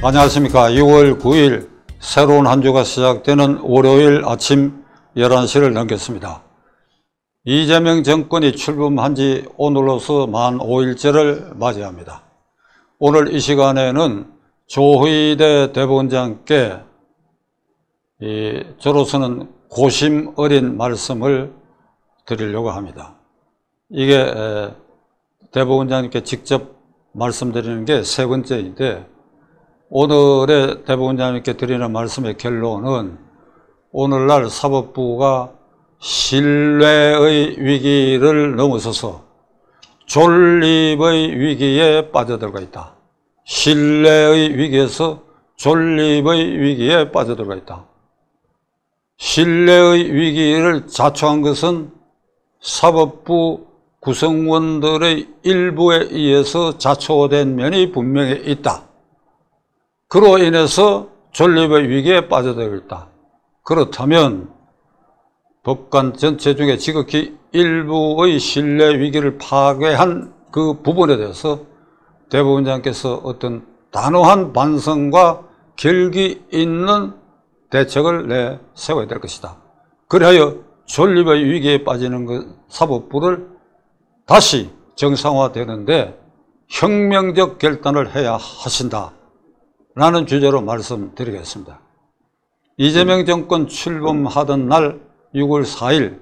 안녕하십니까. 6월 9일 새로운 한 주가 시작되는 월요일 아침 11시를 넘겼습니다. 이재명 정권이 출범한 지 오늘로서 만 5일째를 맞이합니다. 오늘 이 시간에는 조희대 대법원장께 저로서는 고심 어린 말씀을 드리려고 합니다. 이게 대법원장님께 직접 말씀드리는 게 세 번째인데, 오늘의 대법원장님께 드리는 말씀의 결론은 오늘날 사법부가 신뢰의 위기를 넘어서서 존립의 위기에 빠져들어가 있다. 신뢰의 위기에서 존립의 위기에 빠져들어가 있다. 신뢰의 위기를 자초한 것은 사법부 구성원들의 일부에 의해서 자초된 면이 분명히 있다. 그로 인해서 존립의 위기에 빠져들고 있다. 그렇다면 법관 전체 중에 지극히 일부의 신뢰 위기를 파괴한 그 부분에 대해서 대법원장께서 어떤 단호한 반성과 결기 있는 대책을 내세워야 될 것이다. 그리하여 존립의 위기에 빠지는 사법부를 다시 정상화되는데 혁명적 결단을 해야 하신다 라는 주제로 말씀드리겠습니다. 이재명 정권 출범하던 날 6월 4일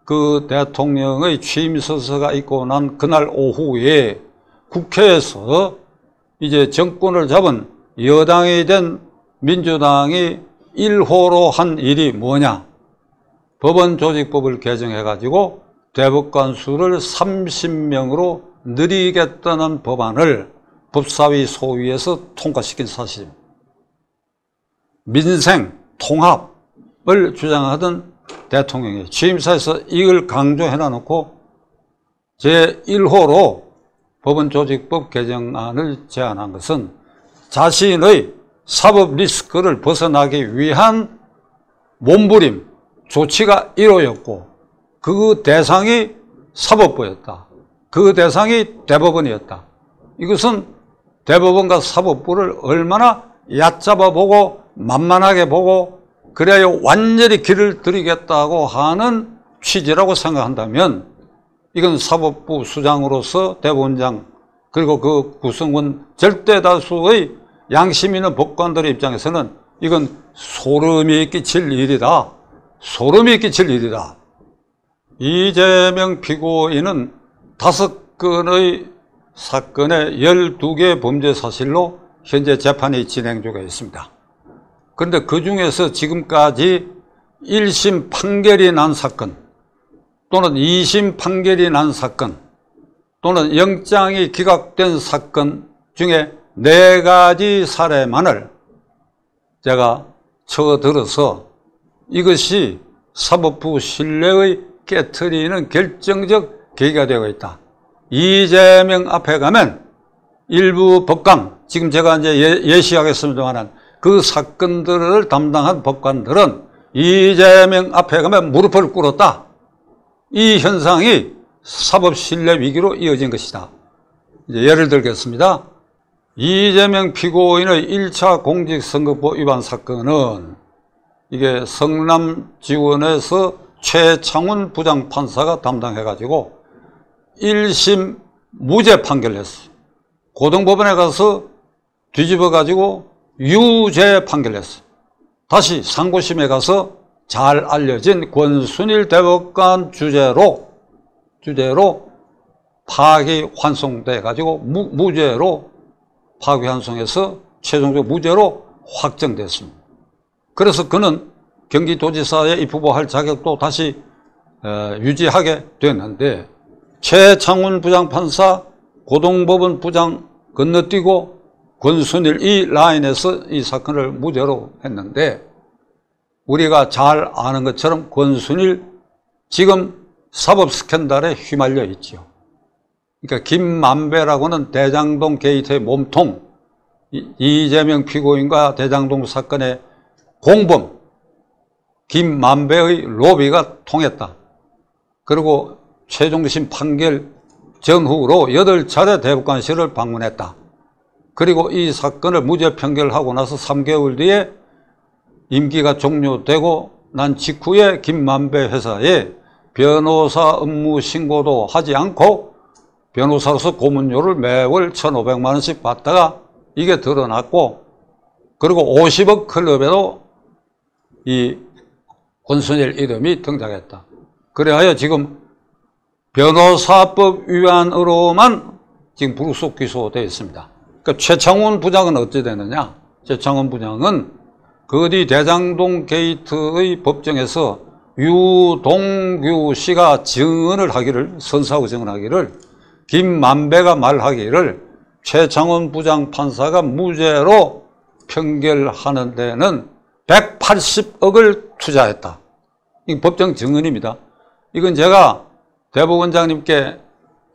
그 대통령의 취임서가 있고 난 그날 오후에 국회에서 이제 정권을 잡은 여당이 된 민주당이 1호로 한 일이 뭐냐? 법원조직법을 개정해가지고 대법관 수를 30명으로 늘리겠다는 법안을 법사위 소위에서 통과시킨 사실입니다. 민생, 통합을 주장하던 대통령이 취임사에서 이걸 강조해놔놓고 제1호로 법원조직법 개정안을 제안한 것은 자신의 사법 리스크를 벗어나기 위한 몸부림, 조치가 1호였고 그 대상이 사법부였다. 그 대상이 대법원이었다. 이것은 대법원과 사법부를 얼마나 얕잡아 보고 만만하게 보고 그래야 완전히 길을 들이겠다고 하는 취지라고 생각한다면 이건 사법부 수장으로서 대법원장 그리고 그 구성원 절대 다수의 양심 있는 법관들의 입장에서는 이건 소름이 끼칠 일이다. 소름이 끼칠 일이다. 이재명 피고인은 5건의 사건에 12개 범죄 사실로 현재 재판이 진행 중에 있습니다. 그런데 그 중에서 지금까지 1심 판결이 난 사건 또는 2심 판결이 난 사건 또는 영장이 기각된 사건 중에 4가지 사례만을 제가 쳐들어서 이것이 사법부 신뢰의 깨트리는 결정적 계기가 되고 있다. 이재명 앞에 가면 일부 법관, 지금 제가 이제 예시하겠습니다만 그 사건들을 담당한 법관들은 이재명 앞에 가면 무릎을 꿇었다. 이 현상이 사법 신뢰 위기로 이어진 것이다. 이제 예를 들겠습니다. 이재명 피고인의 1차 공직선거법 위반 사건은 이게 성남지원에서 최창훈 부장판사가 담당해가지고 1심 무죄 판결을 했어요. 고등법원에 가서 뒤집어가지고 유죄 판결을 했어요. 다시 상고심에 가서 잘 알려진 권순일 대법관 주재로 파기환송돼가지고 무죄로 파기환송해서 최종적으로 무죄로 확정됐습니다. 그래서 그는 경기도지사에 입후보할 자격도 다시 유지하게 됐는데 최창훈 부장판사, 고등법원 부장 건너뛰고 권순일 이 라인에서 이 사건을 무죄로 했는데 우리가 잘 아는 것처럼 권순일 지금 사법 스캔들에 휘말려 있죠. 그러니까 김만배라고는 대장동 게이트의 몸통, 이재명 피고인과 대장동 사건의 공범 김만배의 로비가 통했다. 그리고 최종심 판결 전후로 8차례 대법관실을 방문했다. 그리고 이 사건을 무죄 판결하고 나서 3개월 뒤에 임기가 종료되고 난 직후에 김만배 회사에 변호사 업무 신고도 하지 않고 변호사로서 고문료를 매월 1,500만 원씩 받다가 이게 드러났고, 그리고 50억 클럽에도 이 권순일 이름이 등장했다. 그래야 지금 변호사법 위반으로만 지금 불구속 기소되어 있습니다. 그러니까 최창훈 부장은 어찌 되느냐? 최창훈 부장은 그 뒤 대장동 게이트의 법정에서 유동규 씨가 증언을 하기를, 선사하고 증언하기를, 김만배가 말하기를 최창훈 부장 판사가 무죄로 판결하는 데는 180억을 투자했다. 이 법정 증언입니다. 이건 제가 대법원장님께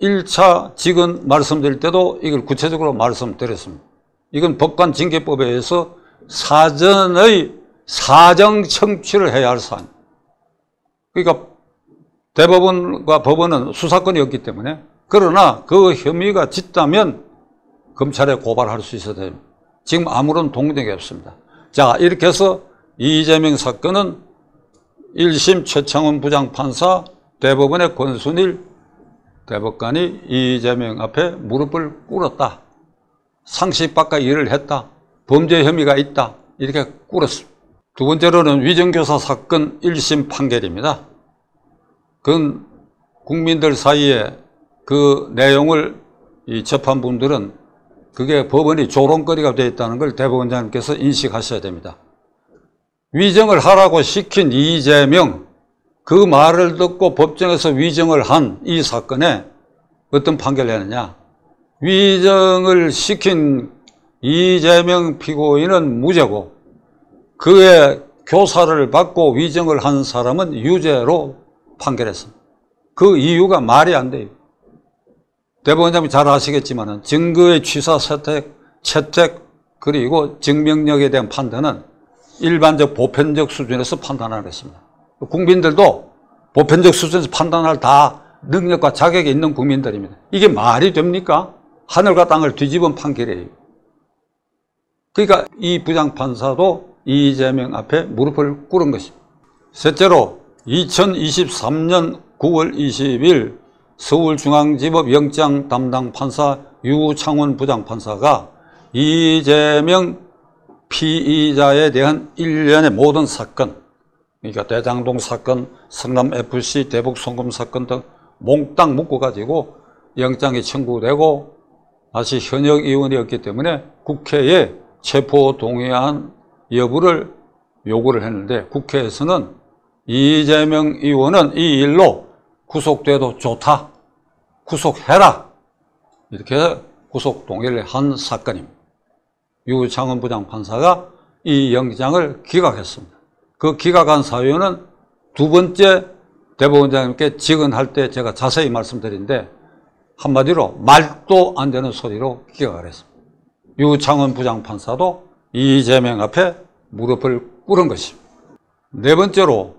1차 직언 말씀드릴 때도 이걸 구체적으로 말씀드렸습니다. 이건 법관징계법에 의해서 사전의 사정 청취를 해야 할 사안. 그러니까 대법원과 법원은 수사권이 없기 때문에, 그러나 그 혐의가 짙다면 검찰에 고발할 수 있어야 됩니다. 지금 아무런 동력이 없습니다. 자, 이렇게 해서 이재명 사건은 1심 최창훈 부장판사, 대법원의 권순일 대법관이 이재명 앞에 무릎을 꿇었다. 상식 밖의 일을 했다. 범죄 혐의가 있다. 이렇게 꿇었습니다. 두 번째로는 위정교사 사건 1심 판결입니다. 그건 국민들 사이에 그 내용을 접한 분들은 그게 법원이 조롱거리가 되어 있다는 걸 대법원장님께서 인식하셔야 됩니다. 위정을 하라고 시킨 이재명, 그 말을 듣고 법정에서 위정을 한 이 사건에 어떤 판결을 했느냐? 위정을 시킨 이재명 피고인은 무죄고, 그의 교사를 받고 위정을 한 사람은 유죄로 판결했습니다. 그 이유가 말이 안 돼요. 대법원장님이 잘 아시겠지만 증거의 취사, 채택, 그리고 증명력에 대한 판단은 일반적 보편적 수준에서 판단하는 것입니다. 국민들도 보편적 수준에서 판단할 다 능력과 자격이 있는 국민들입니다. 이게 말이 됩니까? 하늘과 땅을 뒤집은 판결이에요. 그러니까 이 부장판사도 이재명 앞에 무릎을 꿇은 것입니다. 셋째로 2023년 9월 20일 서울중앙지법 영장 담당 판사 유창훈 부장판사가 이재명 피의자에 대한 일련의 모든 사건, 그러니까 대장동 사건, 성남FC 대북송금 사건 등 몽땅 묶어가지고 영장이 청구되고 다시 현역 의원이었기 때문에 국회에 체포동의안 여부를 요구를 했는데, 국회에서는 이재명 의원은 이 일로 구속돼도 좋다, 구속해라, 이렇게 구속 동의를 한 사건입니다. 유창훈 부장판사가 이 영장을 기각했습니다. 그 기각한 사유는 두 번째 대법원장님께 직언할 때 제가 자세히 말씀드린데, 한마디로 말도 안 되는 소리로 기각을 했습니다. 유창훈 부장판사도 이재명 앞에 무릎을 꿇은 것입니다. 네 번째로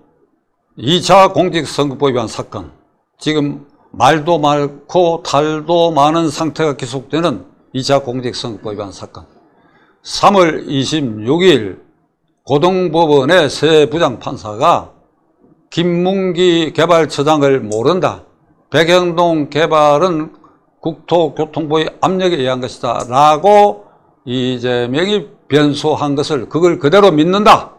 2차 공직선거법 위반 사건, 지금 말도 많고 탈도 많은 상태가 계속되는 2차 공직선거법 위반 사건. 3월 26일 고등법원의 새 부장판사가 김문기 개발처장을 모른다, 백영동 개발은 국토교통부의 압력에 의한 것이다 라고 이재명이 변소한 것을, 그걸 그대로 믿는다.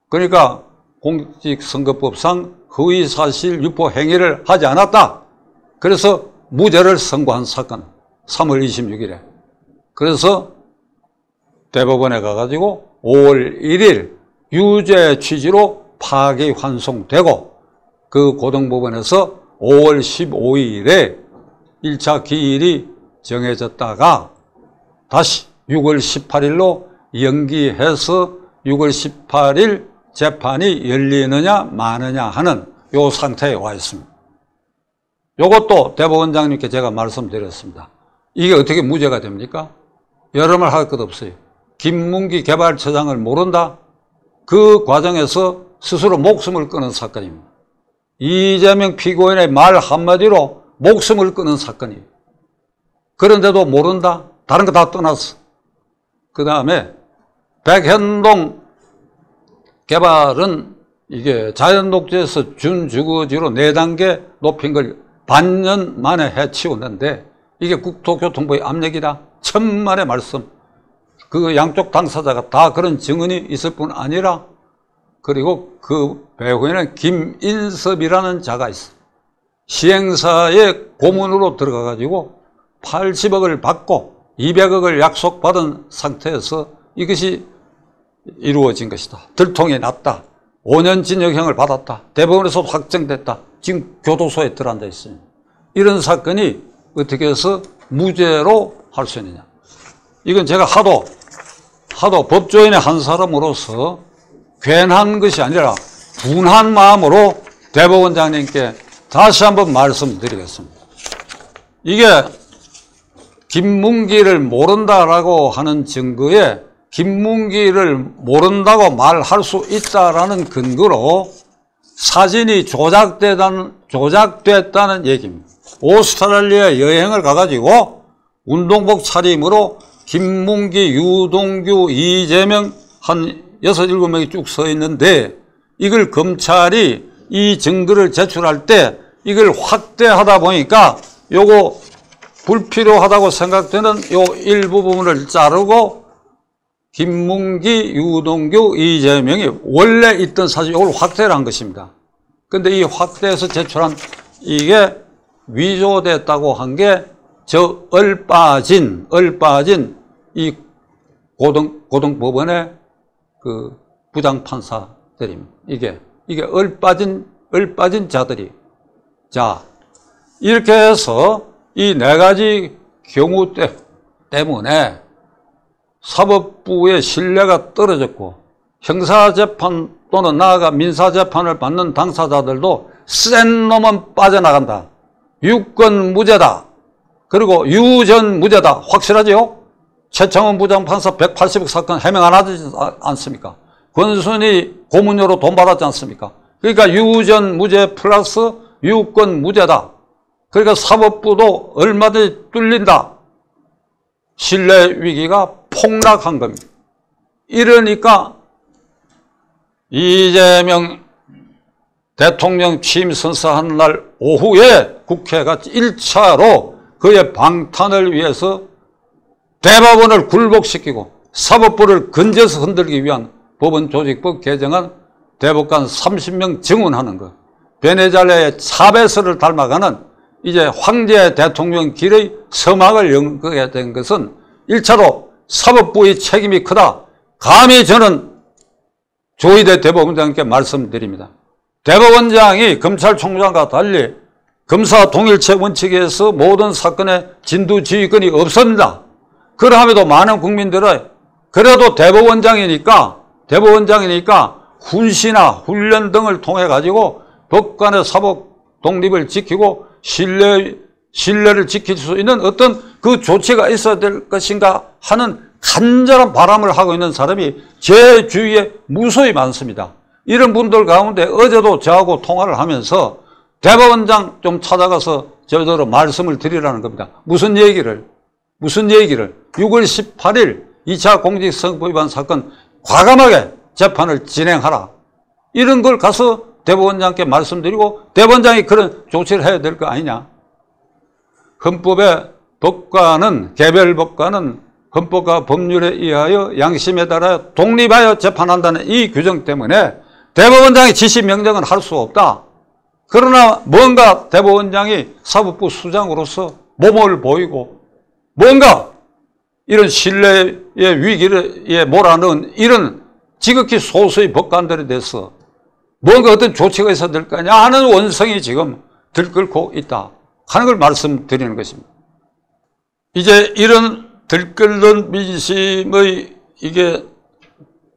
그러니까 공직선거법상 허위사실 유포 행위를 하지 않았다. 그래서 무죄를 선고한 사건, 3월 26일에. 그래서 대법원에 가가지고 5월 1일 유죄 취지로 파기환송되고, 그 고등법원에서 5월 15일에 1차 기일이 정해졌다가 다시 6월 18일로 연기해서 6월 18일 재판이 열리느냐 마느냐 하는 요 상태에 와 있습니다. 요것도 대법원장님께 제가 말씀드렸습니다. 이게 어떻게 무죄가 됩니까? 여러 말 할 것 없어요. 김문기 개발처장을 모른다? 그 과정에서 스스로 목숨을 끊은 사건입니다. 이재명 피고인의 말 한마디로 목숨을 끊은 사건이에요. 그런데도 모른다? 다른 거 다 떠났어. 그 다음에 백현동 개발은 이게 자연녹지에서 준주거지로 4단계 높인 걸 반년 만에 해치웠는데 이게 국토교통부의 압력이다. 천만의 말씀. 그 양쪽 당사자가 다 그런 증언이 있을 뿐 아니라 그리고 그 배후에는 김인섭이라는 자가 있어. 시행사의 고문으로 들어가가지고 80억을 받고 200억을 약속받은 상태에서 이것이 이루어진 것이다. 들통이 났다. 5년 징역형을 받았다. 대법원에서도 확정됐다. 지금 교도소에 들어앉아 있습니다. 이런 사건이 어떻게 해서 무죄로 할 수 있느냐. 이건 제가 하도 법조인의 한 사람으로서 괜한 것이 아니라 분한 마음으로 대법원장님께 다시 한번 말씀드리겠습니다. 이게 김문기를 모른다라고 하는 증거에 김문기를 모른다고 말할 수 있다라는 근거로 사진이 조작됐다는 얘기입니다. 오스트랄리아 여행을 가가지고 운동복 차림으로 김문기, 유동규, 이재명 한 6, 7명이 쭉 서 있는데 이걸 검찰이 이 증거를 제출할 때 이걸 확대하다 보니까 요거 불필요하다고 생각되는 요 일부 부분을 자르고 김문기, 유동규, 이재명이 원래 있던 사실 이걸 확대를 한 것입니다. 근데 이 확대해서 제출한 이게 위조됐다고 한 게 저 얼빠진 이 고등법원의 그 부장판사들입니다. 이게 얼빠진 자들이. 자, 이렇게 해서 이 4가지 경우 때문에 사법부의 신뢰가 떨어졌고 형사재판 또는 나아가 민사재판을 받는 당사자들도 센 놈은 빠져나간다. 유권 무죄다. 그리고 유전 무죄다. 확실하죠? 최창원 부장판사 180억 사건 해명 안 하지 않습니까? 권순희 고문료로 돈 받았지 않습니까? 그러니까 유전 무죄 플러스 유권 무죄다. 그러니까 사법부도 얼마든지 뚫린다. 신뢰 위기가 폭락한 겁니다. 이러니까 이재명 대통령 취임 선서한 날 오후에 국회가 1차로 그의 방탄을 위해서 대법원을 굴복시키고 사법부를 건져서 흔들기 위한 법원조직법 개정안 대법관 30명 증언하는 것. 베네잘레의 차베스를 닮아가는 이제 황제 대통령 길의 서막을 연거게 된 것은 1차로 사법부의 책임이 크다. 감히 저는 조희대 대법원장님께 말씀드립니다. 대법원장이 검찰총장과 달리 검사 동일체 원칙에서 모든 사건의 진두지휘권이 없습니다. 그러함에도 많은 국민들은 그래도 대법원장이니까 훈시나 훈련 등을 통해 가지고 법관의 사법 독립을 지키고 신뢰를 지킬 수 있는 어떤 그 조치가 있어야 될 것인가 하는 간절한 바람을 하고 있는 사람이 제 주위에 무수히 많습니다. 이런 분들 가운데 어제도 저하고 통화를 하면서 대법원장 좀 찾아가서 저더러 말씀을 드리라는 겁니다. 무슨 얘기를 6월 18일 2차 공직선거법 위반 사건 과감하게 재판을 진행하라. 이런 걸 가서 대법원장께 말씀드리고 대법원장이 그런 조치를 해야 될 거 아니냐. 헌법의 법관은 개별 법관은 헌법과 법률에 의하여 양심에 따라 독립하여 재판한다는 이 규정 때문에 대법원장의 지시 명령은 할 수 없다. 그러나 뭔가 대법원장이 사법부 수장으로서 모범을 보이고 뭔가 이런 신뢰의 위기에 몰아넣은 이런 지극히 소수의 법관들에 대해서 뭔가 어떤 조치가 있어야 될 거 아니냐 하는 원성이 지금 들끓고 있다 하는 걸 말씀드리는 것입니다. 이제 이런 들끓는 민심의 이게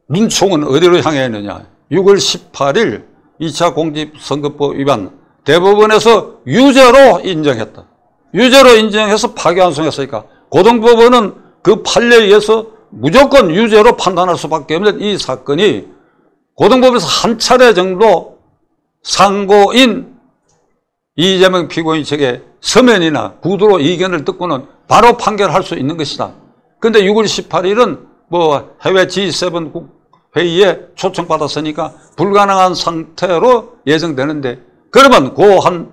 눈총은 어디로 향해 있느냐. 6월 18일 2차 공직선거법 위반 대법원에서 유죄로 인정했다. 유죄로 인정해서 파기환송했으니까 고등법원은 그 판례에 의해서 무조건 유죄로 판단할 수밖에 없는 이 사건이 고등법에서 한 차례 정도 상고인 이재명 피고인 측에 서면이나 구두로 이견을 듣고는 바로 판결할 수 있는 것이다. 근데 6월 18일은 뭐 해외 G7 회의에 초청받았으니까 불가능한 상태로 예정되는데, 그러면 그 한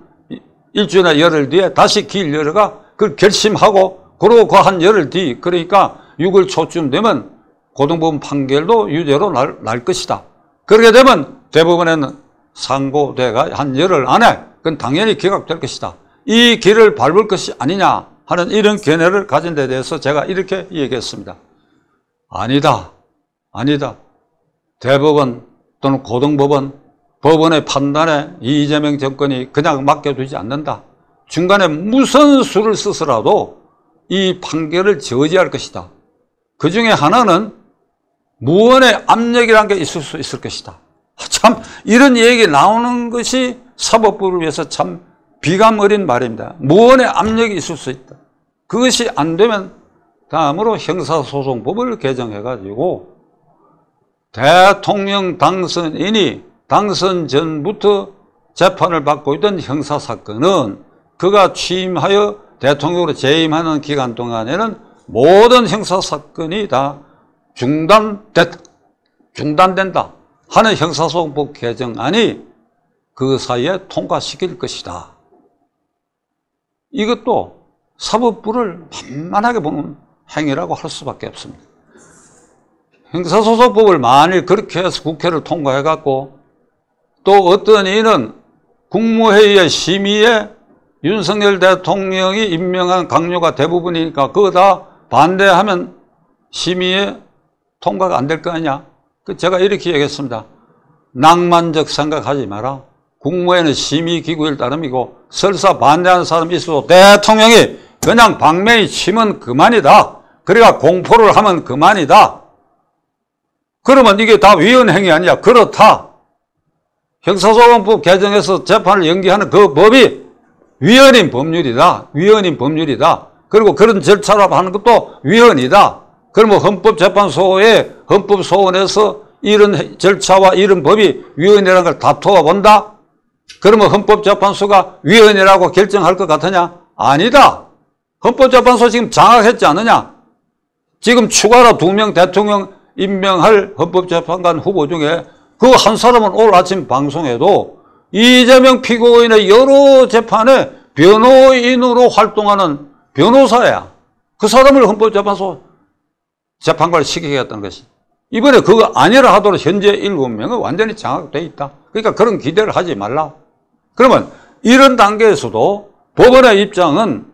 일주일이나 열흘 뒤에 다시 길 열어가 그걸 결심하고, 그러고 그 한 열흘 뒤, 그러니까 6월 초쯤 되면 고등법원 판결도 유죄로 날 것이다. 그렇게 되면 대법원에는 상고대가 한 열흘 안에 그건 당연히 기각될 것이다. 이 길을 밟을 것이 아니냐 하는 이런 견해를 가진 데 대해서 제가 이렇게 얘기했습니다. 아니다. 아니다. 대법원 또는 고등법원, 법원의 판단에 이재명 정권이 그냥 맡겨두지 않는다. 중간에 무슨 수를 써서라도 이 판결을 저지할 것이다. 그 중에 하나는 무언의 압력이라는 게 있을 수 있을 것이다. 참 이런 얘기 나오는 것이 사법부를 위해서 참 비감 어린 말입니다. 무언의 압력이 있을 수 있다. 그것이 안 되면 다음으로 형사소송법을 개정해가지고 대통령 당선인이 당선 전부터 재판을 받고 있던 형사사건은 그가 취임하여 대통령으로 재임하는 기간 동안에는 모든 형사사건이 다 중단된다 하는 형사소송법 개정안이 그 사이에 통과시킬 것이다. 이것도 사법부를 만만하게 보는 행위라고 할 수밖에 없습니다. 형사소송법을 만일 그렇게 해서 국회를 통과해갖고 또 어떤 이는 국무회의의 심의에 윤석열 대통령이 임명한 강요가 대부분이니까 그거 다 반대하면 심의에 통과가 안 될 거 아니냐. 제가 이렇게 얘기했습니다. 낭만적 생각하지 마라. 국무회의는 심의기구일 따름이고 설사 반대하는 사람이 있어도 대통령이 그냥 방맹이 치면 그만이다. 그러니까 공포를 하면 그만이다. 그러면 이게 다 위헌 행위 아니냐. 그렇다. 형사소송법 개정해서 재판을 연기하는 그 법이 위헌인 법률이다. 위헌인 법률이다. 그리고 그런 절차로 하는 것도 위헌이다. 그러면 헌법재판소의 헌법소원에서 이런 절차와 이런 법이 위헌이라는 걸 다투어 본다? 그러면 헌법재판소가 위헌이라고 결정할 것 같으냐? 아니다. 헌법재판소 지금 장악했지 않느냐? 지금 추가로 2명 대통령 임명할 헌법재판관 후보 중에 그 한 사람은 오늘 아침 방송에도 이재명 피고인의 여러 재판에 변호인으로 활동하는 변호사야. 그 사람을 헌법재판소 재판관을 시키겠다는 것이. 이번에 그거 아니라 하도록 현재 7명은 완전히 장악되어 있다. 그러니까 그런 기대를 하지 말라. 그러면 이런 단계에서도 법원의 입장은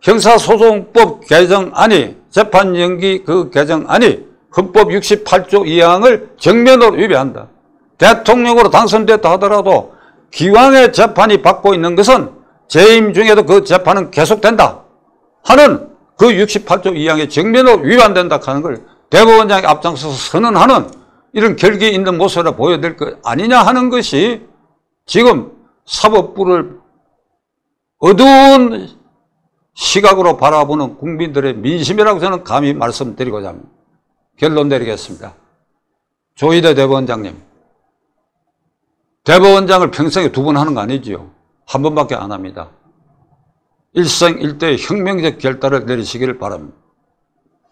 형사소송법 개정안이, 재판 연기 그 개정안이 헌법 68조 2항을 정면으로 위배한다. 대통령으로 당선됐다 하더라도 기왕의 재판이 받고 있는 것은 재임 중에도 그 재판은 계속된다 하는 그 68조 2항의 정면으로 위반된다 하는 걸 대법원장이 앞장서서 선언하는 이런 결기 있는 모습을 보여야 될 것 아니냐 하는 것이 지금 사법부를 어두운 시각으로 바라보는 국민들의 민심이라고 저는 감히 말씀드리고자 합니다. 결론 내리겠습니다. 조희대 대법원장님, 대법원장을 평생에 2번 하는 거 아니지요? 한 번밖에 안 합니다. 일생일대의 혁명적 결단을 내리시기를 바랍니다.